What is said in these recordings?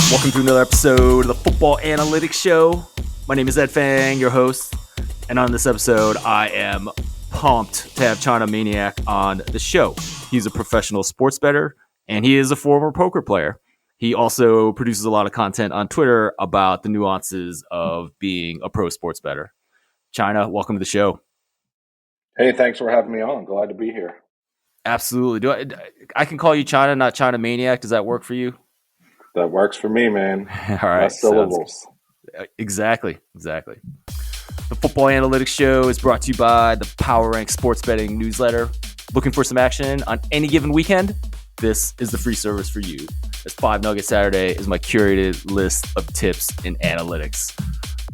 Welcome to another episode of the Football Analytics Show. My name is Ed Fang, your host, and on this episode, I am pumped to have Chinamaniac on the show. He's a professional sports bettor, and he is a former poker player. He also produces a lot of content on Twitter about the nuances of being a pro sports bettor. China, welcome to the show. Hey, thanks for having me on. Glad to be here. Absolutely. I can call you China, not Chinamaniac. Does that work for you? That works for me, man. All right. Less syllables. Exactly. The Football Analytics Show is brought to you by the Power Rank Sports Betting Newsletter. Looking for some action on any given weekend? This is the free service for you. As 5 Nugget Saturday is my curated list of tips and analytics.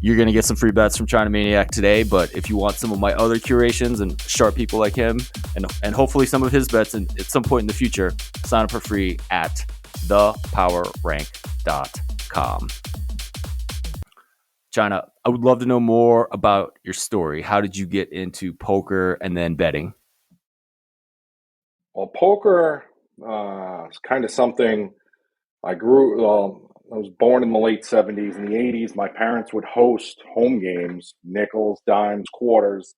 You're going to get some free bets from Chinamaniac today, but if you want some of my other curations and sharp people like him, and hopefully some of his bets at some point in the future, sign up for free at thepowerrank.com. China, I would love to know more about your story. How did you get into poker and then betting? Well, poker is kind of something I was born in the late 70s. In the 80s, my parents would host home games, nickels, dimes, quarters.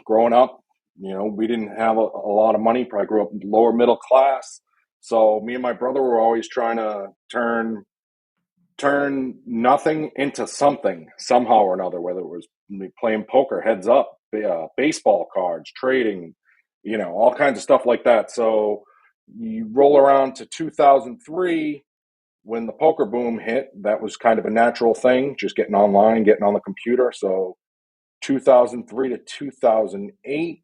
Growing up, we didn't have a lot of money. Probably grew up lower middle class. So me and my brother were always trying to turn nothing into something somehow or another, whether it was playing poker, heads up, baseball cards, trading, all kinds of stuff like that. So you roll around to 2003 when the poker boom hit. That was kind of a natural thing, just getting online, getting on the computer. So 2003 to 2008,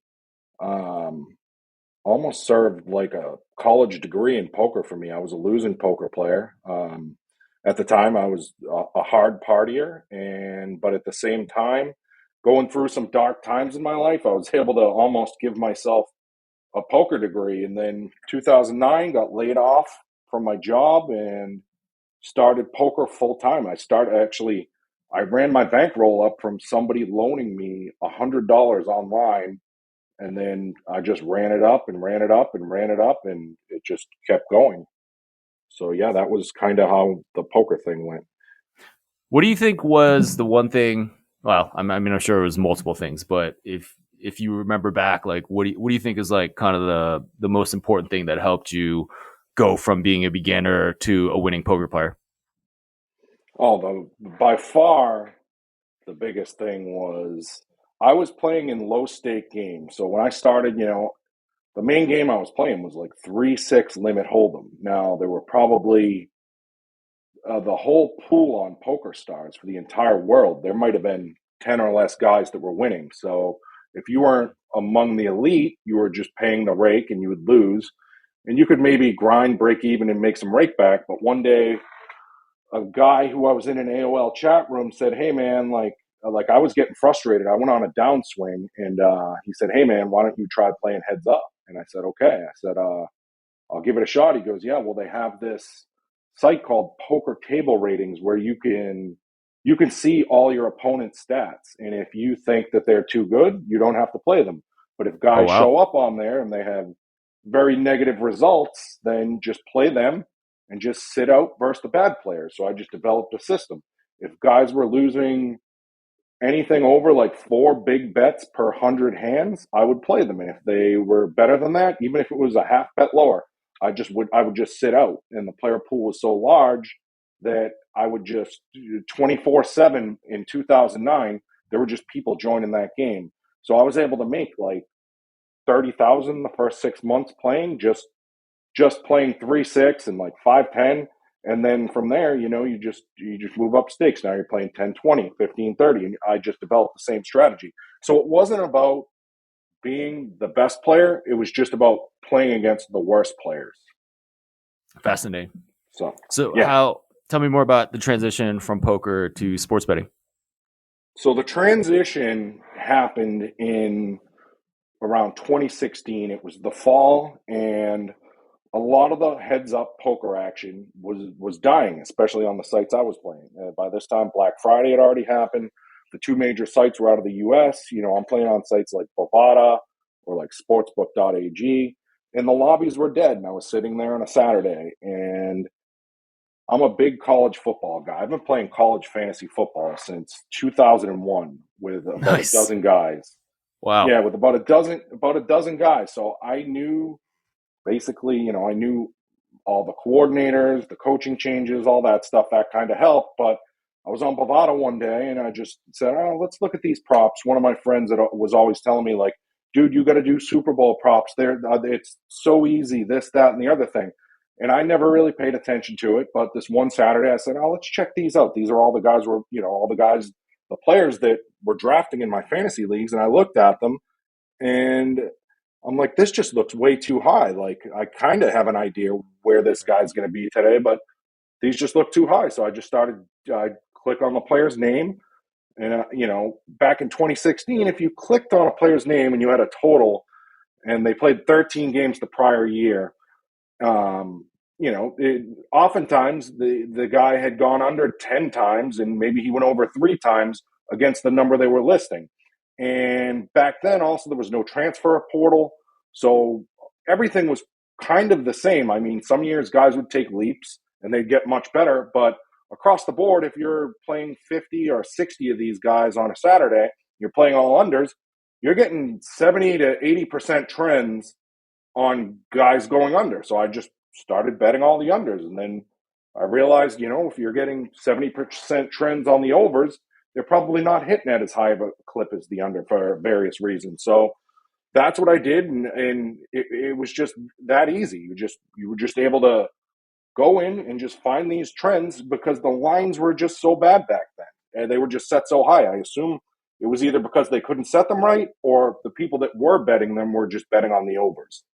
almost served like a college degree in poker for me. I was a losing poker player. At the time, I was a hard partier, but at the same time, going through some dark times in my life, I was able to almost give myself a poker degree. And then 2009, got laid off from my job and started poker full time. I ran my bankroll up from somebody loaning me $100 online. And then I just ran it up and ran it up and ran it up, and it just kept going. So, yeah, that was kind of how the poker thing went. What do you think was the one thing? Well, I'm sure it was multiple things, but if you remember back, like what do you think is like kind of the most important thing that helped you go from being a beginner to a winning poker player? By far, the biggest thing was I was playing in low stake games. So when I started, the main game I was playing was like 3-6 limit hold'em. Now there were probably the whole pool on Poker Stars for the entire world. There might have been 10 or less guys that were winning. So if you weren't among the elite, you were just paying the rake and you would lose. And you could maybe grind, break even, and make some rake back. But one day, a guy who I was in an AOL chat room said, "Hey man, like I was getting frustrated. I went on a downswing," and he said, "Hey man, why don't you try playing heads up?" And I said, "Okay." I said, "I'll give it a shot." He goes, "Yeah, well they have this site called Poker Table Ratings where you can see all your opponent's stats, and if you think that they're too good, you don't have to play them. But if guys show up on there and they have very negative results, then just play them and just sit out versus the bad players." So I just developed a system. If guys were losing anything over like 4 big bets per 100 hands, I would play them. And if they were better than that, even if it was a half bet lower, I would just sit out. And the player pool was so large that I would just 24/7 in 2009, there were just people joining that game. So I was able to make like 30,000 the first 6 months playing, just playing 3-6 and like 5-10. And then from there, you just move up stakes. Now you're playing 10, 20, 15, 30. And I just developed the same strategy. So it wasn't about being the best player. It was just about playing against the worst players. Fascinating. So yeah. Tell me more about the transition from poker to sports betting. So the transition happened in around 2016. It was the fall, and a lot of the heads-up poker action was dying, especially on the sites I was playing. By this time, Black Friday had already happened. The 2 major sites were out of the U.S. I'm playing on sites like Bovada or like sportsbook.ag, and the lobbies were dead. And I was sitting there on a Saturday, and I'm a big college football guy. I've been playing college fantasy football since 2001 with about a Nice. dozen guys. Wow. Yeah, with about a dozen guys. So I knew basically, I knew all the coordinators, the coaching changes, all that stuff, that kind of helped. But I was on Bovada one day and I just said, oh, let's look at these props. One of my friends that was always telling me, like, dude, you got to do Super Bowl props. It's so easy, this, that, and the other thing. And I never really paid attention to it. But this one Saturday, I said, oh, let's check these out. These are all the guys the players that were drafting in my fantasy leagues. And I looked at them and I'm like, this just looks way too high. Like, I kind of have an idea where this guy's going to be today, but these just look too high. So I just started, I click on the player's name. And, back in 2016, if you clicked on a player's name and you had a total and they played 13 games the prior year, um, oftentimes the guy had gone under 10 times and maybe he went over 3 times against the number they were listing. And back then, also, there was no transfer portal. So everything was kind of the same. I mean, some years guys would take leaps and they'd get much better. But across the board, if you're playing 50 or 60 of these guys on a Saturday, you're playing all unders, you're getting 70 to 80% trends on guys going under. So I just started betting all the unders. And then I realized, if you're getting 70% trends on the overs, they're probably not hitting at as high of a clip as the under for various reasons. So that's what I did. And it was just that easy. You were just able to go in and just find these trends because the lines were just so bad back then. And they were just set so high. I assume it was either because they couldn't set them right or the people that were betting them were just betting on the overs.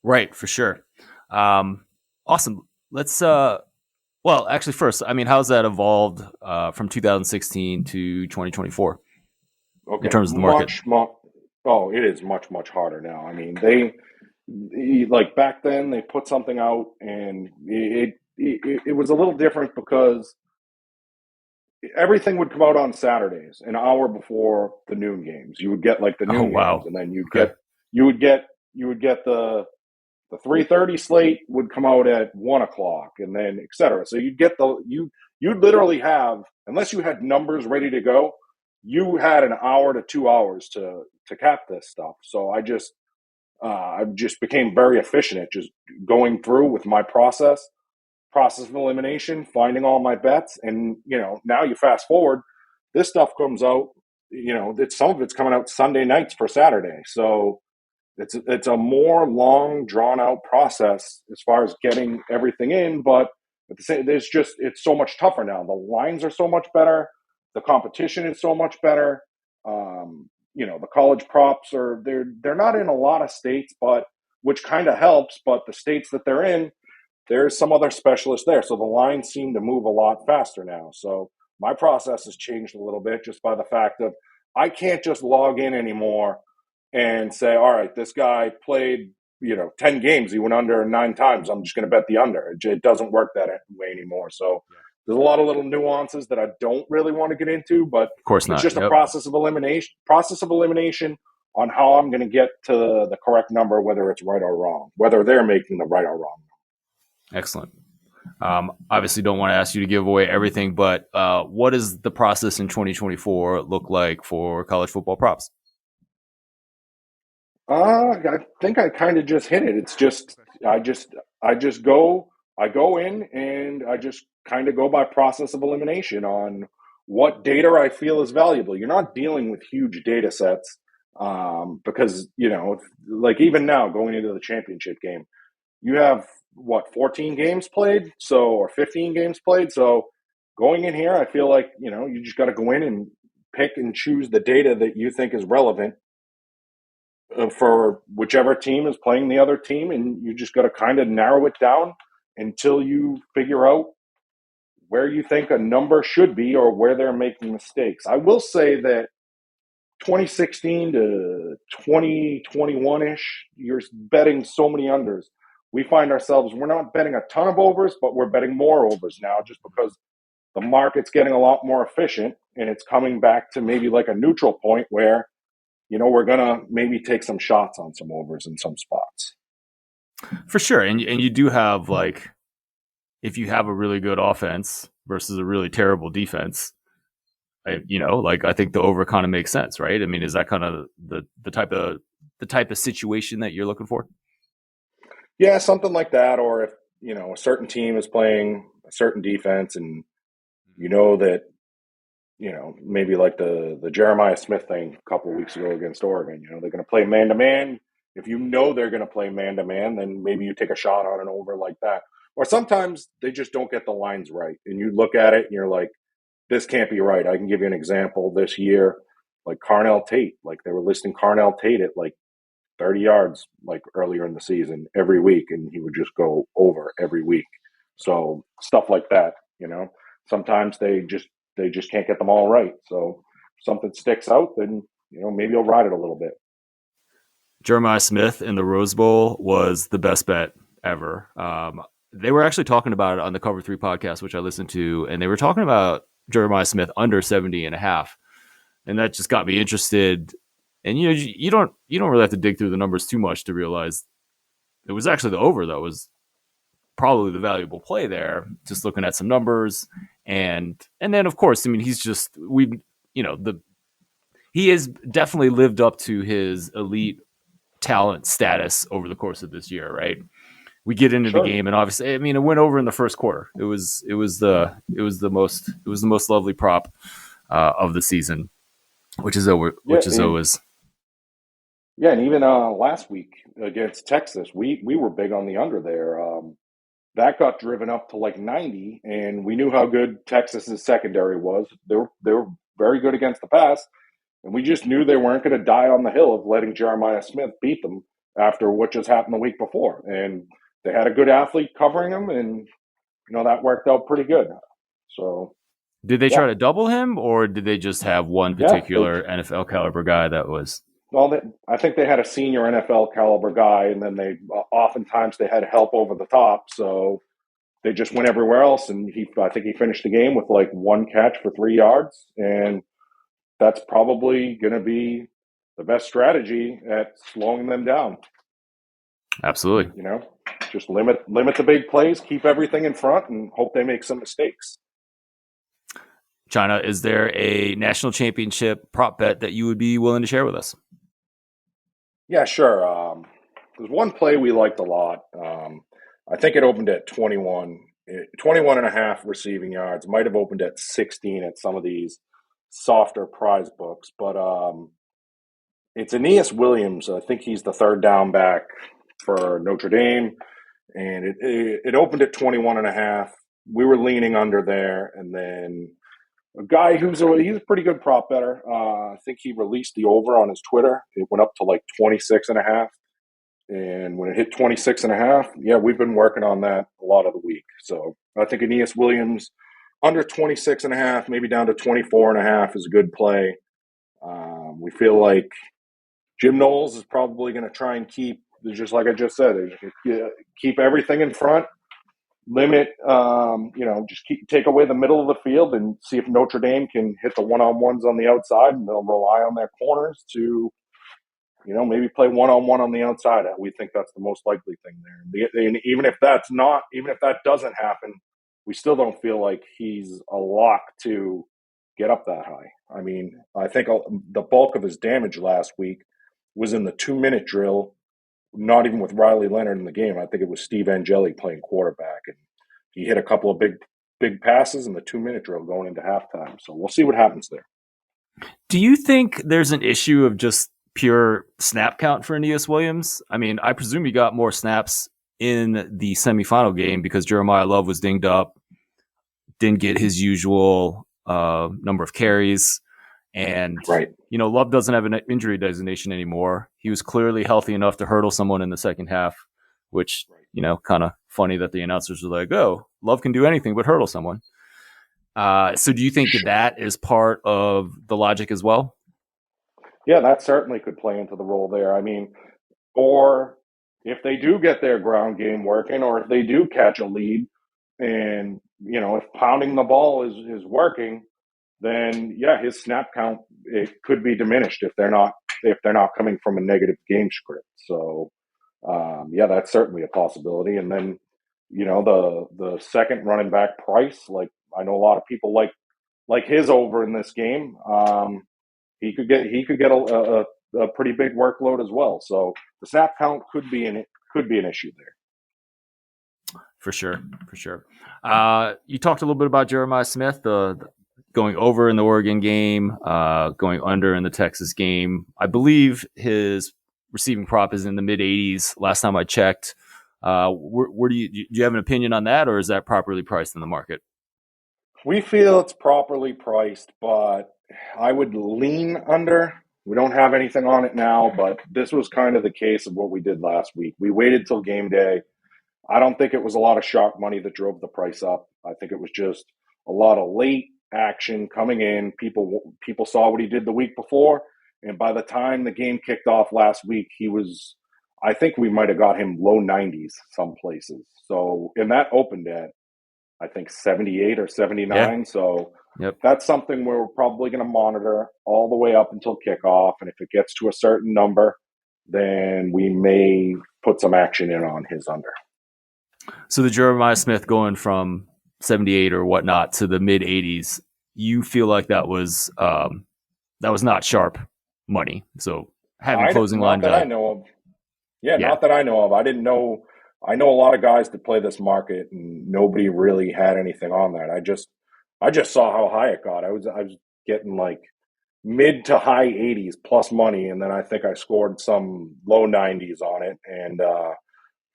Right, for sure. Awesome. Let's well, actually first, I mean, how's that evolved from 2016 to 2024 in Okay, terms of the market? oh, it is much, much harder now. I mean, like back then they put something out and it was a little different because everything would come out on Saturdays, an hour before the noon games. You would get like the Oh, noon games, wow. and then Okay. you would get the 3:30 slate would come out at 1 o'clock, and then etc. So you'd literally have, unless you had numbers ready to go, you had an hour to 2 hours to cap this stuff. So I just became very efficient at just going through with my process of elimination, finding all my bets, and now you fast forward, this stuff comes out. Some of it's coming out Sunday nights for Saturday, so it's a more long drawn out process as far as getting everything in. But at the same, it's so much tougher now. The lines are so much better. The competition is so much better. The college props they're not in a lot of states, but which kind of helps. But the states that they're in, there's some other specialists there. So the lines seem to move a lot faster now. So my process has changed a little bit just by the fact of I can't just log in anymore and say, all right, this guy played, 10 games. He went under 9 times. I'm just going to bet the under. It doesn't work that way anymore. So there's a lot of little nuances that I don't really want to get into, but Of course it's not. just a Yep. process of elimination on how I'm going to get to the correct number, whether it's right or wrong, whether they're making the right or wrong. Excellent. Obviously, don't want to ask you to give away everything, but what does the process in 2024 look like for college football props? I think I kind of just hit it. It's just I go in and I just kind of go by process of elimination on what data I feel is valuable. You're not dealing with huge data sets because like even now going into the championship game, you have what 14 games played, or 15 games played. So going in here, I feel like you just got to go in and pick and choose the data that you think is relevant for whichever team is playing the other team, and you just got to kind of narrow it down until you figure out where you think a number should be or where they're making mistakes. I will say that 2016 to 2021-ish, you're betting so many unders. We find ourselves, we're not betting a ton of overs, but we're betting more overs now just because the market's getting a lot more efficient and it's coming back to maybe like a neutral point where we're going to maybe take some shots on some overs in some spots. For sure, and you do have like if you have a really good offense versus a really terrible defense, I think the over kind of makes sense, right? I mean, is that kind of the type of situation that you're looking for? Yeah, something like that. Or if, a certain team is playing a certain defense and you know that, maybe like the Jeremiah Smith thing a couple of weeks ago against Oregon, they're going to play man to man. If you know they're going to play man to man, then maybe you take a shot on an over like that. Or sometimes they just don't get the lines right. And you look at it and you're like, this can't be right. I can give you an example this year, like Carnell Tate. Like they were listing Carnell Tate at like 30 yards like earlier in the season every week, and he would just go over every week. So stuff like that, sometimes they just can't get them all right. So if something sticks out, then maybe you'll ride it a little bit. Jeremiah Smith in the Rose Bowl was the best bet ever. They were actually talking about it on the Cover 3 podcast, which I listened to, and they were talking about Jeremiah Smith under 70 and a half. And that just got me interested. And you don't really have to dig through the numbers too much to realize it was actually the over that was probably the valuable play there. Just looking at some numbers, and then of course, I mean, he has definitely lived up to his elite talent status over the course of this year, right? We get into the Sure. game, and obviously, I mean, it went over in the first quarter. It was the most lovely prop of the season, which is over, Yeah, which is and always. yeah, and even last week against Texas, we were big on the under there. That got driven up to like 90, and we knew how good Texas's secondary was. They were very good against the pass, and we just knew they weren't going to die on the hill of letting Jeremiah Smith beat them after what just happened the week before. And they had a good athlete covering them, and that worked out pretty good. So Did they try yeah, to double him, or did they just have one yeah, they particular NFL caliber guy that was? well, I think they had a senior NFL caliber guy, and then they oftentimes they had help over the top. So they just went everywhere else, and I think he finished the game with like one catch for 3 yards, and that's probably going to be the best strategy at slowing them down. Absolutely. You know, just limit the big plays, keep everything in front, and hope they make some mistakes. China, is there a national championship prop bet that you would be willing to share with us? Yeah, sure. There's one play we liked a lot. I think it opened at 21 and a half receiving yards. Might have opened at 16 at some of these softer prize books, but it's Aeneas Williams. I think he's the third down back for Notre Dame, and it opened at 21 and a half. We were leaning under there, and then a guy he's a pretty good prop better. I think he released the over on his Twitter. It went up to like 26 and a half. And when it hit 26 and a half, yeah, we've been working on that a lot of the week. So I think Aeneas Williams under 26 and a half, maybe down to 24 and a half is a good play. We feel like Jim Knowles is probably going to try and keep, just like I just said, keep everything in front, limit, just take away the middle of the field and see if Notre Dame can hit the one-on-ones on the outside, and they'll rely on their corners to maybe play one-on-one on the outside. We think that's the most likely thing there. And even if that doesn't happen, we still don't feel like he's a lock to get up that high. I mean, I think the bulk of his damage last week was in the 2-minute drill, not even with Riley Leonard in the game. I think it was Steve Angeli playing quarterback, and he hit a couple of big passes in the 2-minute drill going into halftime. So we'll see what happens there. Do you think there's an issue of just pure snap count for Aeneas Williams? I mean, I presume he got more snaps in the semifinal game because Jeremiah Love was dinged up, didn't get his usual number of carries. And, Right. Love doesn't have an injury designation anymore. He was clearly healthy enough to hurdle someone in the second half, which, kind of funny that the announcers were like, oh, Love can do anything but hurdle someone. So do you think that is part of the logic as well? Yeah, that certainly could play into the role there. I mean, or if they do get their ground game working, or if they do catch a lead, and if pounding the ball is working, then yeah, his snap count it could be diminished if they're not coming from a negative game script. So yeah, that's certainly a possibility. And then the second running back price. Like I know a lot of people like his over in this game. He could get a pretty big workload as well. So the snap count could be an issue there. For sure, for sure. You talked a little bit about Jeremiah Smith, the going over in the Oregon game, going under in the Texas game. I believe his receiving prop is in the mid 80s. Last time I checked. Where do you have an opinion on that, or is that properly priced in the market? We feel it's properly priced, but I would lean under. We don't have anything on it now, but this was kind of the case of what we did last week. We waited till game day. I don't think it was a lot of sharp money that drove the price up. I think it was just a lot of late action coming in. People saw what he did the week before, and by the time the game kicked off last week, he was. I think we might have got him low 90s some places. So, and that opened at I think 78 or 79. Yeah. So Yep. that's something where we're probably going to monitor all the way up until kickoff. And if it gets to a certain number, then we may put some action in on his under. So the Jeremiah Smith going from 78 or whatnot to the mid 80s, you feel like that was not sharp money. So having closing line Not that I value. know of. Yeah, Yeah, not that I know of. I didn't know. I know a lot of guys that play this market, and nobody really had anything on that. I just saw how high it got. I was getting like mid to high 80s plus money, and then I think I scored some low 90s on it, and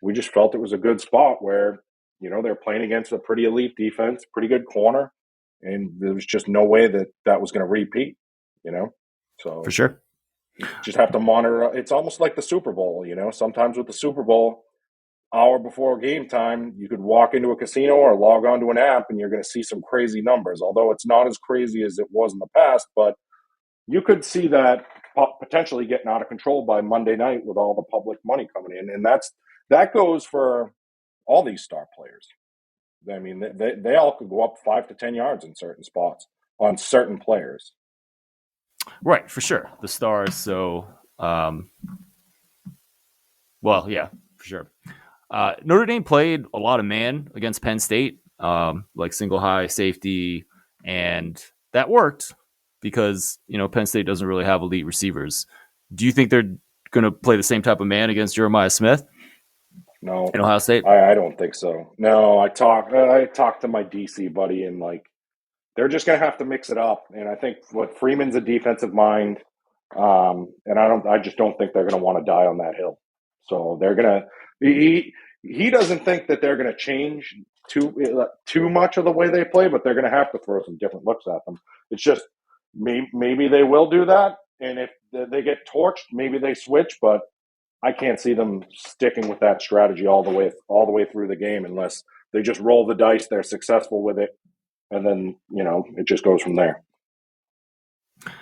we just felt it was a good spot where they're playing against a pretty elite defense, pretty good corner, and there was just no way that was going to repeat. for So sure. just have to monitor. It's almost like the Super Bowl. Sometimes with the Super Bowl, hour before game time, you could walk into a casino or log onto an app, and you're going to see some crazy numbers. Although it's not as crazy as it was in the past, but you could see that potentially getting out of control by Monday night with all the public money coming in, and that goes for all these star players. I mean, they all could go up 5 to 10 yards in certain spots on certain players. Right, for sure. The stars. So, well, yeah, for sure. Notre Dame played a lot of man against Penn State, like single high safety, and that worked because Penn State doesn't really have elite receivers. Do you think they're going to play the same type of man against Jeremiah Smith No, in Ohio State? I don't think so. No, I talked to my DC buddy, and like they're just going to have to mix it up. And I think what Freeman's a defensive mind, and I just don't think they're going to want to die on that hill. So they're going to he doesn't think that they're going to change too much of the way they play, but they're going to have to throw some different looks at them. It's just maybe they will do that, and if they get torched, maybe they switch, but I can't see them sticking with that strategy all the way through the game unless they just roll the dice. They're successful with it, and then it just goes from there.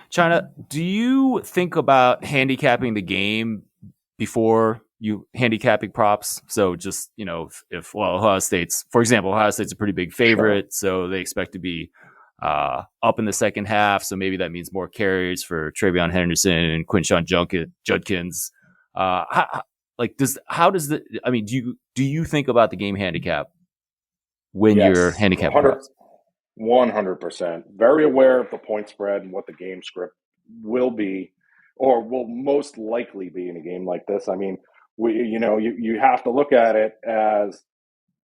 China, do you think about handicapping the game before you handicapping props? So just, if Ohio State's, for example, Ohio State's a pretty big favorite, Sure. so they expect to be up in the second half. So maybe that means more carries for Travion Henderson and Quinshawn Judkins. Do you think about the game handicap when you're Yes, handicapping props? 100%. Very aware of the point spread and what the game script will be, or will most likely be in a game like this. I mean, you have to look at it as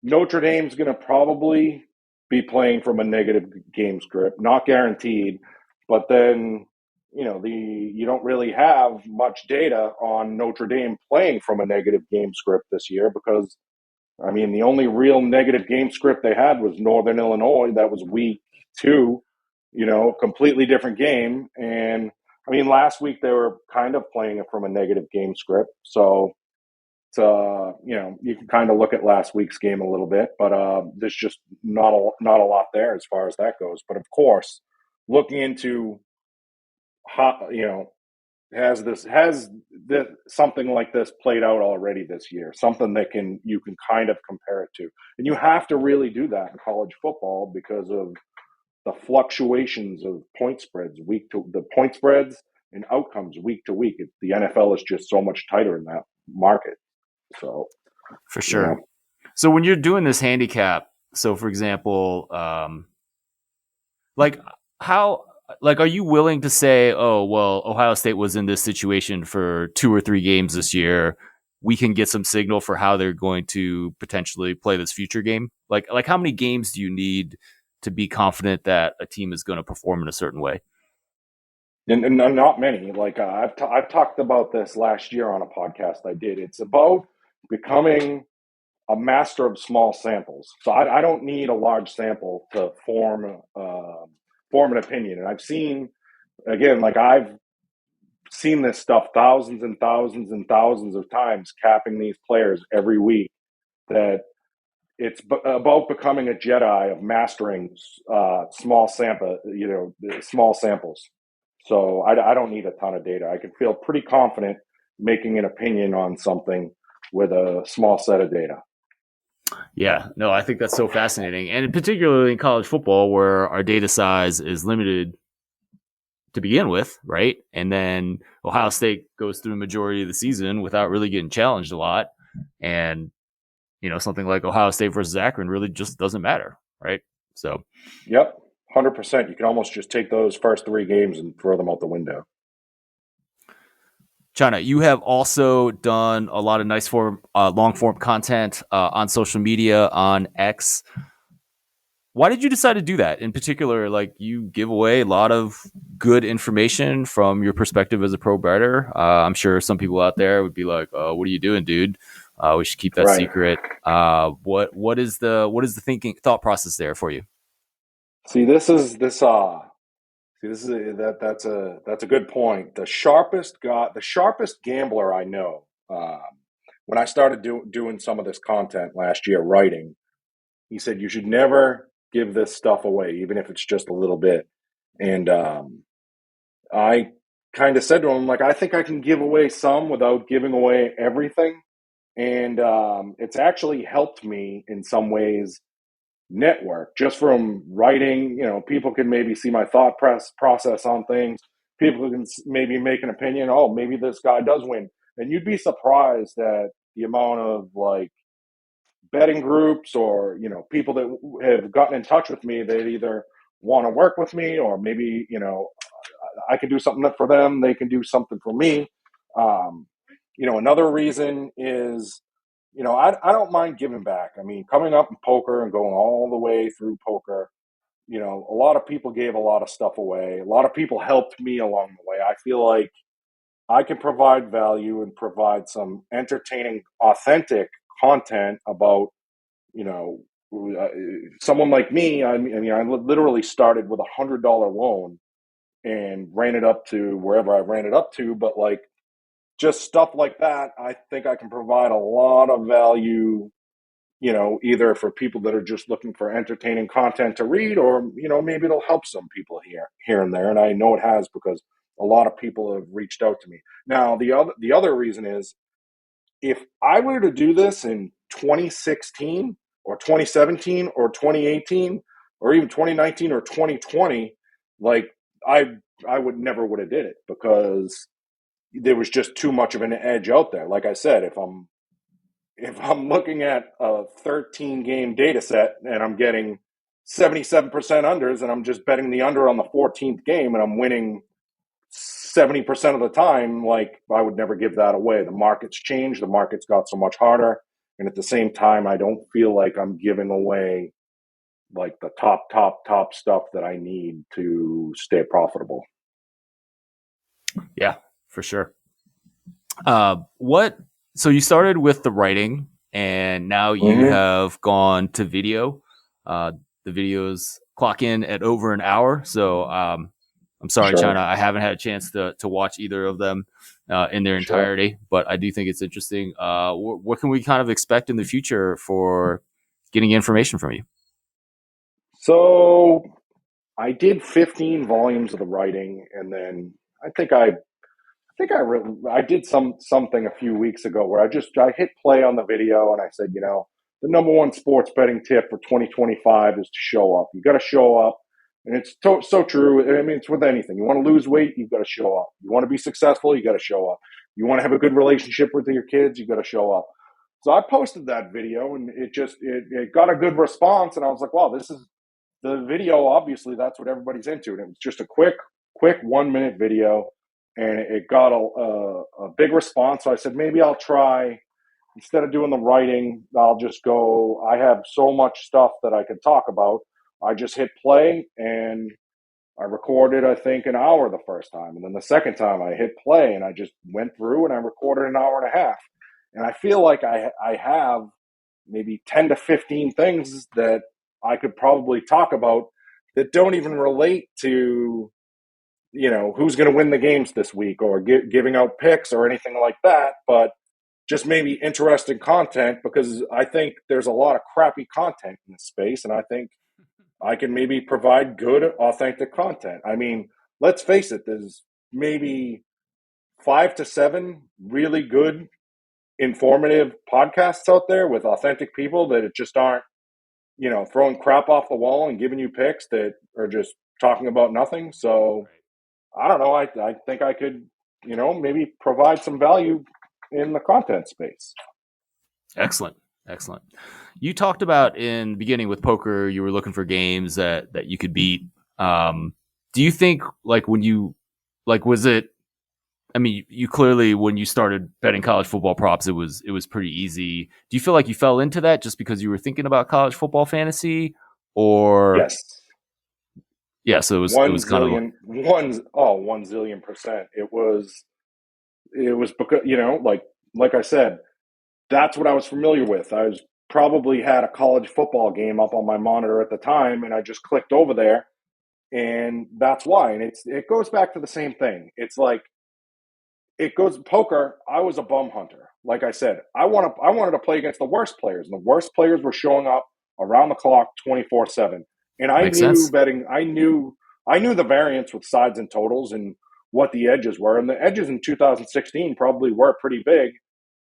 Notre Dame's going to probably be playing from a negative game script, not guaranteed, but then you don't really have much data on Notre Dame playing from a negative game script this year because I mean, the only real negative game script they had was Northern Illinois. That was week 2, completely different game. And I mean, last week they were kind of playing it from a negative game script. So, you can kind of look at last week's game a little bit, but there's just not a lot there as far as that goes. But of course, looking into how, has something like this played out already this year, something that you can kind of compare it to, and you have to really do that in college football because of the fluctuations of the point spreads and outcomes week to week. The NFL is just so much tighter in that market. So For you know sure. So when you're doing this handicap, so for example, like how like are you willing to say, oh well, Ohio State was in this situation for 2 or 3 games this year, we can get some signal for how they're going to potentially play this future game? Like how many games do you need to be confident that a team is going to perform in a certain way? And not many. Like I've talked about this last year on a podcast I did. It's about becoming a master of small samples. So I don't need a large sample to form an opinion. And I've seen, again, like I've seen this stuff thousands and thousands and thousands of times, capping these players every week. That it's about becoming a Jedi of mastering small samples. So I don't need a ton of data. I can feel pretty confident making an opinion on something with a small set of data. Yeah, no, I think that's so fascinating, and particularly in college football, where our data size is limited to begin with, right? And then Ohio State goes through the majority of the season without really getting challenged a lot, and something like Ohio State versus Akron really just doesn't matter, right? So, Yep, 100%. You can almost just take those first 3 games and throw them out the window. China, you have also done a lot of nice long form content on social media, on X. Why did you decide to do that? In particular, like you give away a lot of good information from your perspective as a pro bettor. I'm sure some people out there would be like, "Oh, what are you doing, dude? We should keep that Right. secret." What is the thought process there for you? See, that's a good point. The sharpest gambler I know. When I started doing some of this content last year, writing, he said you should never give this stuff away, even if it's just a little bit. And I kind of said to him, like, I think I can give away some without giving away everything. And it's actually helped me in some ways network just from writing. People can maybe see my process on things. People can maybe make an opinion. Oh, maybe this guy does win. And you'd be surprised at the amount of like betting groups or people that have gotten in touch with me that either want to work with me or maybe I can do something for them, they can do something for me. Another reason is I don't mind giving back. I mean, coming up in poker and going all the way through poker, a lot of people gave a lot of stuff away, a lot of people helped me along the way. I feel like I can provide value and provide some entertaining, authentic content about you know, uh, someone like me. I literally started with $100 loan and ran it up to wherever I ran it up to. But like just stuff like that, I think I can provide a lot of value. Either for people that are just looking for entertaining content to read, or maybe it'll help some people here and there. And I know it has because a lot of people have reached out to me. Now, the other reason is if I were to do this in 2016 or 2017 or 2018 or even 2019 or 2020, like I I would have did it because there was just too much of an edge out there. Like I said, if I'm looking at a 13 game data set and I'm getting 77% unders and I'm just betting the under on the 14th game and I'm winning 70% of the time, like I would never give that away. The market's changed, the market's got so much harder. And at the same time, I don't feel like I'm giving away like the top stuff that I need to stay profitable. Yeah, for sure. What? So you started with the writing, and now you Mm-hmm. have gone to video. The videos clock in at over an hour. So I'm sorry, China, Sure, I haven't had a chance to watch either of them in their sure. entirety, but I do think it's interesting. What can we kind of expect in the future for getting information from you? So I did 15 volumes of the writing, and then I think I did something a few weeks ago where I hit play on the video and I said, the number one sports betting tip for 2025 is to show up. You got to show up, and it's so true. I mean, it's with anything. You want to lose weight, you got to show up. You want to be successful, you got to show up. You want to have a good relationship with your kids, you got to show up. So I posted that video, and it got a good response, and I was like, wow, this is the video. Obviously, that's what everybody's into, and it was just a quick 1 minute video, and it got a big response. So I said maybe I'll try, instead of doing the writing, I'll just go. I have so much stuff that I could talk about. I just hit play, and I recorded, I think, an hour the first time. And then the second time I hit play and I just went through and I recorded an hour and a half. And I feel like I have maybe 10 to 15 things that I could probably talk about that don't even relate to, who's going to win the games this week, or giving out picks or anything like that. But just maybe interesting content, because I think there's a lot of crappy content in this space. And I think I can maybe provide good, authentic content. I mean, let's face it, there's maybe 5 to 7 really good, informative podcasts out there with authentic people that just aren't, throwing crap off the wall and giving you picks that are just talking about nothing. So I don't know. I think I could, maybe provide some value in the content space. Excellent. Excellent. You talked about in the beginning with poker, you were looking for games that you could beat. Do you think was it, I mean, you clearly, when you started betting college football props, it was pretty easy. Do you feel like you fell into that just because you were thinking about college football fantasy, or Yes. yeah? So it was kind of 1 zillion%. It was because, like I said, that's what I was familiar with. I was probably had a college football game up on my monitor at the time, and I just clicked over there, and that's why. And it goes back to the same thing. It's like, it goes poker. I was a bum hunter. Like I said, I wanted to play against the worst players, and the worst players were showing up around the clock, 24/7. And I makes knew sense. betting. I knew the variance with sides and totals and what the edges were. And the edges in 2016 probably were pretty big,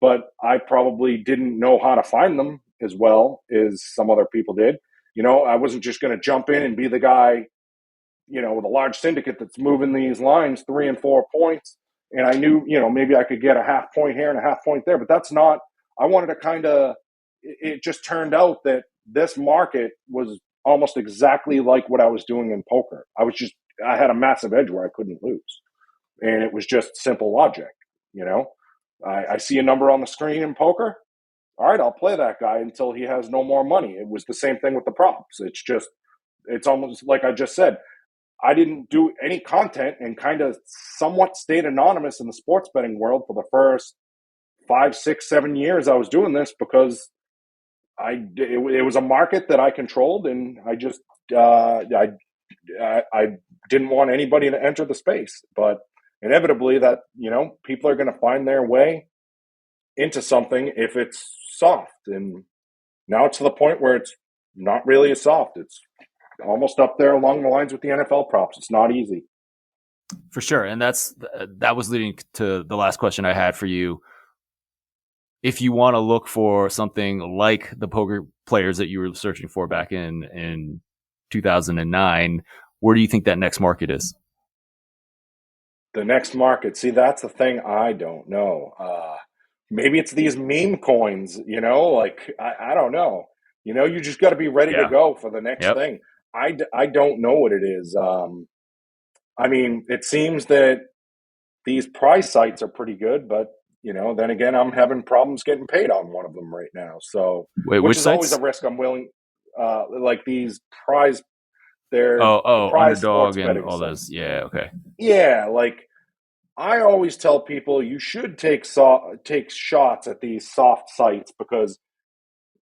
but I probably didn't know how to find them as well as some other people did. I wasn't just going to jump in and be the guy, with a large syndicate that's moving these lines 3 and 4 points. And I knew, maybe I could get a half point here and a half point there, but that's not, I wanted to it just turned out that this market was almost exactly like what I was doing in poker. I had a massive edge where I couldn't lose. And it was just simple logic, you know. I see a number on the screen in poker. All right, I'll play that guy until he has no more money. It was the same thing with the props. It's almost like I just said. I didn't do any content and kind of somewhat stayed anonymous in the sports betting world for the first 5, 6, 7 years I was doing this, because it was a market that I controlled, and I didn't want anybody to enter the space. But inevitably, that people are going to find their way into something if it's soft, and now it's to the point where it's not really as soft. It's almost up there along the lines with the NFL props. It's not easy. For sure. And that was leading to the last question I had for you. If you want to look for something like the poker players that you were searching for back in 2009, where do you think that next market is? The next market. See, that's the thing I don't know. Maybe it's these meme coins, like, I don't know. You just got to be ready to Yeah. go for the next Yep. thing. I don't know what it is. I mean, it seems that these prize sites are pretty good, but then again, I'm having problems getting paid on one of them right now. So, Wait, which which is always a sites? risk I'm willing. Like these prize, they're prize sports Underdog and betting all sites. those. Yeah. Okay. Yeah, like I always tell people, you should take shots at these soft sites, because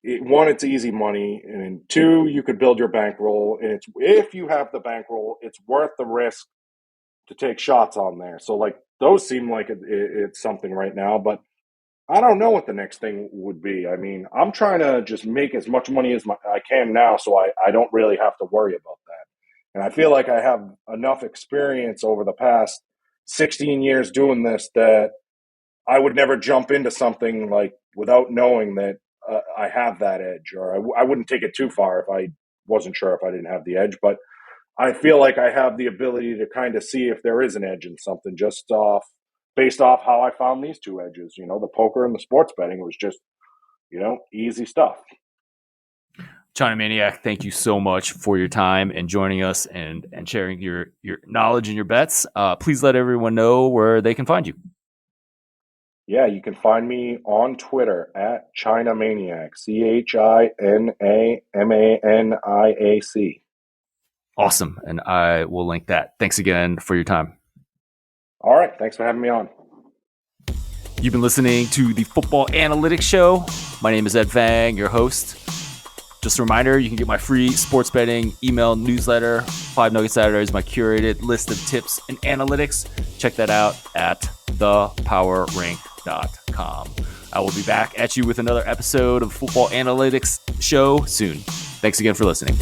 one, it's easy money, and two, you could build your bankroll, and if you have the bankroll, it's worth the risk to take shots on there. So, like, those seem like it's something right now, but I don't know what the next thing would be. I mean, I'm trying to just make as much money as I can now, so I don't really have to worry about that. And I feel like I have enough experience over the past 16 years doing this that I would never jump into something like without knowing that I have that edge, or I wouldn't take it too far if I wasn't sure if I didn't have the edge. But I feel like I have the ability to kind of see if there is an edge in something, just based off how I found these two edges. The poker and the sports betting was just easy stuff. Chinamaniac, thank you so much for your time and joining us and sharing your knowledge and your bets. Please let everyone know where they can find you. Yeah, you can find me on Twitter at Chinamaniac, Chinamaniac. Awesome. And I will link that. Thanks again for your time. All right. Thanks for having me on. You've been listening to the Football Analytics Show. My name is Ed Fang, your host. Just a reminder, you can get my free sports betting email newsletter, 5 Nugget Saturdays, my curated list of tips and analytics. Check that out at thepowerrank.com. I will be back at you with another episode of Football Analytics Show soon. Thanks again for listening.